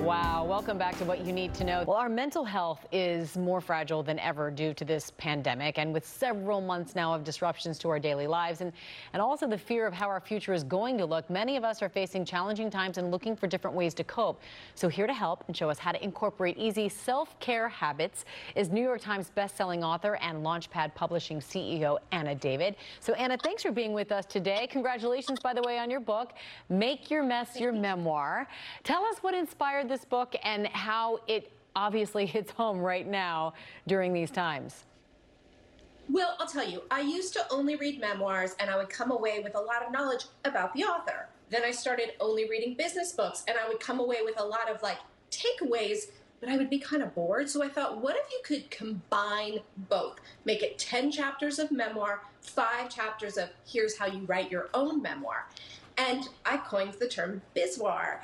Wow, welcome back to What You Need to Know. Well, our mental health is more fragile than ever due to this pandemic, and with several months now of disruptions to our daily lives and also the fear of how our future is going to look, many of us are facing challenging times and looking for different ways to cope. So here to help and show us how to incorporate easy self-care habits is New York Times bestselling author and Launchpad Publishing CEO Anna David. So Anna, thanks for being with us today. Congratulations, by the way, on your book, Make Your Mess Your Memoir. Tell us what inspired this book and how it obviously hits home right now during these times. Well, I'll tell you, I used to only read memoirs and I would come away with a lot of knowledge about the author. Then I started only reading business books and I would come away with a lot of takeaways, but I would be kind of bored. So I thought, what if you could combine both? Make it 10 chapters of memoir, 5 chapters of here's how you write your own memoir. And I coined the term bizwar.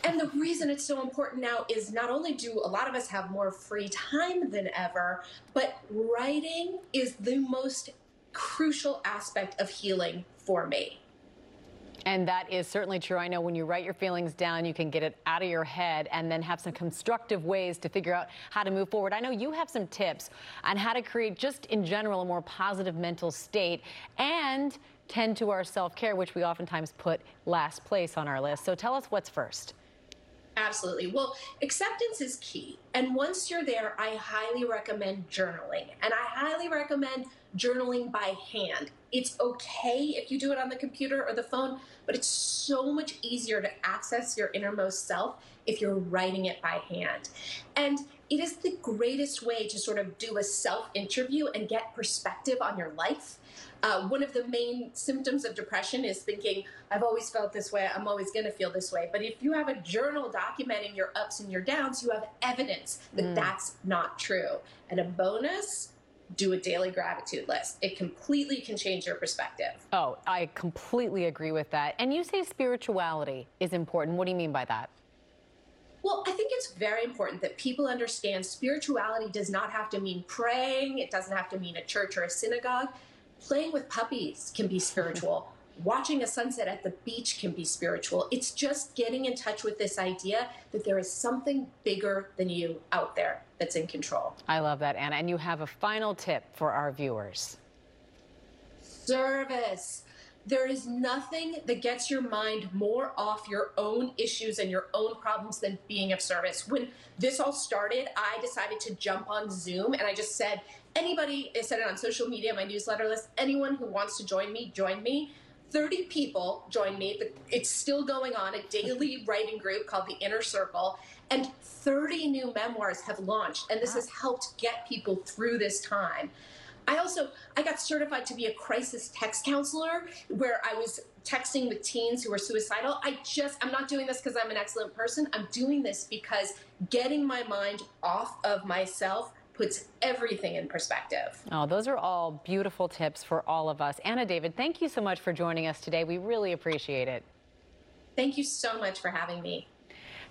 And the reason it's so important now is not only do a lot of us have more free time than ever, but writing is the most crucial aspect of healing for me. And that is certainly true. I know when you write your feelings down, you can get it out of your head and then have some constructive ways to figure out how to move forward. I know you have some tips on how to create, just in general, a more positive mental state and tend to our self-care, which we oftentimes put last place on our list. So tell us what's first. Absolutely. Well, acceptance is key. And once you're there, I highly recommend journaling. And I highly recommend journaling by hand. It's okay if you do it on the computer or the phone, but it's so much easier to access your innermost self if you're writing it by hand. And it is the greatest way to sort of do a self-interview and get perspective on your life. One of the main symptoms of depression is thinking, I've always felt this way, I'm always going to feel this way. But if you have a journal documenting your ups and your downs, you have evidence that that's not true. And a bonus, do a daily gratitude list. It completely can change your perspective. Oh, I completely agree with that. And you say spirituality is important. What do you mean by that? Well, I think it's very important that people understand spirituality does not have to mean praying. It doesn't have to mean a church or a synagogue. Playing with puppies can be spiritual. Watching a sunset at the beach can be spiritual. It's just getting in touch with this idea that there is something bigger than you out there that's in control. I love that, Anna. And you have a final tip for our viewers. Service. There is nothing that gets your mind more off your own issues and your own problems than being of service. When this all started, I decided to jump on Zoom and I just said, anybody, I said it on social media, my newsletter list, anyone who wants to join me, join me. 30 people joined me. It's still going on, a daily writing group called The Inner Circle, and 30 new memoirs have launched, and this has helped get people through this time. I got certified to be a crisis text counselor where I was texting with teens who were suicidal. I'm not doing this because I'm an excellent person. I'm doing this because getting my mind off of myself puts everything in perspective. Oh, those are all beautiful tips for all of us. Anna David, thank you so much for joining us today. We really appreciate it. Thank you so much for having me.